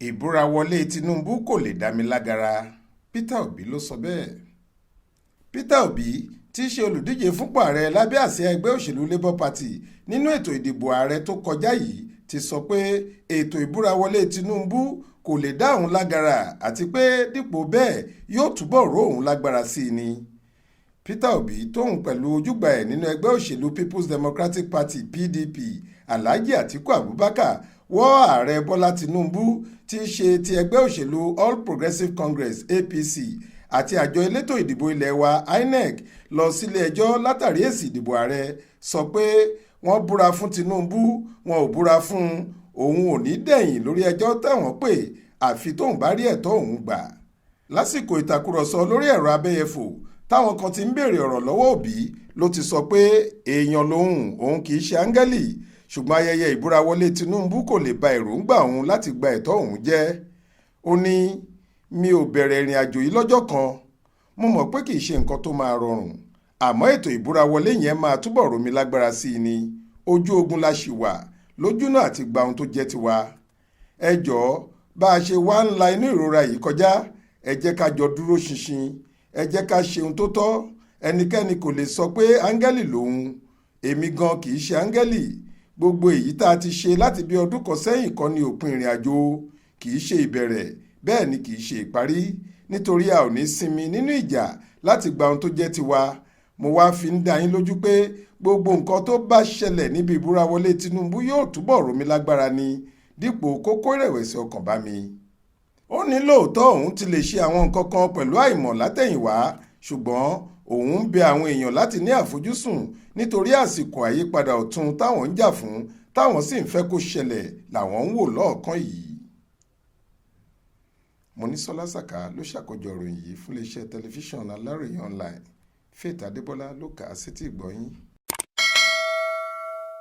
Ibura-Wọle Tinubu kò lè dá mi lágara. Peter Obi ló sọ bẹ́ẹ̀. Peter Obi tí í ṣe olùdíje fúnpò ààrẹ lábẹ́ àsíá ẹgbẹ́ òṣèlú Labour Party nínú ètò ìdìbò ààrẹ tó kọjá yìí ti sọ pé ètò Ibura-Wọle Tinubu kò lè dá òun lágara àti pé dípò bẹ́ẹ̀ yóò túbọ̀ ró òun lágbára sí i ni. Peter Obi tóun pẹ̀lú ojúgbà ẹ̀ nínú ẹgbẹ́ òṣèlú People's Democratic Party PDP Alhaji Atiku Abubakar wọ́ ààrẹ Bọ́lá Tinubu tí í ṣe ti ẹgbẹ́ òṣèlú All Progressives Congress APC àti àjọ elétò ìdìbò ilé wa INEC lọ sílé ẹjọ́ látàrí èsì ìdìbò ààrẹ sọ pé wọ́n búra fún Tinubu wọn ò búra fún òun ò ní dẹ̀yìn lórí ẹjọ́ tẹ̀wọ̀n pé àfi tóun bá rí ẹ̀tọ́ òun gbà. Lásìkò ìtàkùrọ̀sọ lórí ẹ̀rọ abẹ́yẹfò táwọn kan ti ń béèrè ọ̀rọ̀ lọ́wọ́ Òbí ló ti sọ pé èèyàn lòun òun kì í ṣe áńgẹ́lì ṣùgbọ́n ayẹyẹ Ibura-Wọle Tinubu kò lè ba èròǹgbà òun láti gba ẹ̀tọ́ òun jẹ́. Ó ní mi ò bẹ̀rẹ̀ ìrìn àjò yìí lọ́jọ́ kan mo mọ̀ pé kì í ṣe nǹkan tó máa rọrùn àmọ́ ètò Ibura-Wọle yẹn máa túbọ̀ ró mi lágbára sí i ni ojú ogun la ṣì wà lójúnà àti gba ohun tó jẹ́ tiwa. Ẹ jọ̀ọ́ bá a ṣe wá ń la inú ìrora yìí kọjá ẹ jẹ́ ká jọ dúró ṣinṣin ẹ jẹ́ ká ṣe ohun tó tọ́ ẹnikẹ́ni kò lè sọ pé áńgẹ́lì lòun èmi gan kì í ṣe áńgẹ́lì gbogbo èyí tá a ti ṣe láti bí ọdún kan sẹ́yìn kọ́ ni òpin ìrìn àjò kì í ṣe ìbẹ̀rẹ̀ bẹ́ẹ̀ ni kì í ṣe ìparí nítorí a ò ní sinmi nínú ìjà láti gba ohun tó jẹ́ tiwa. Mo wá fi ń dá yín lójú pé gbogbo nǹkan tó bá ṣẹlẹ̀ níbi Ibura-Wọle Tinubu yóò túbọ̀ ró mi lágbára ni dípò kókó ìrẹ̀wẹ̀sì ọkàn bá mi. Ó ní lóòótọ́ òun ti lè ṣe àwọn nǹkan kan pẹ̀lú àìmọ̀ látẹ̀yìnwá ṣùgbọ́n òun ń bẹ àwọn èèyàn láti ní àfojúsùn nítorí àsìkò àyípadà ọ̀tun táwọn ń jà fún táwọn sì ń fẹ́ kó ṣẹlẹ̀ làwọn ń wò lọ́ọ̀kan yìí. Monísọ́lá Sàká ló ṣàkójọ ìròyìn yìí fún iléeṣẹ́ tẹlifíṣàn Aláròyé online. Faith Adébọ́lá ló kà á sétí ìgbọ́ yín.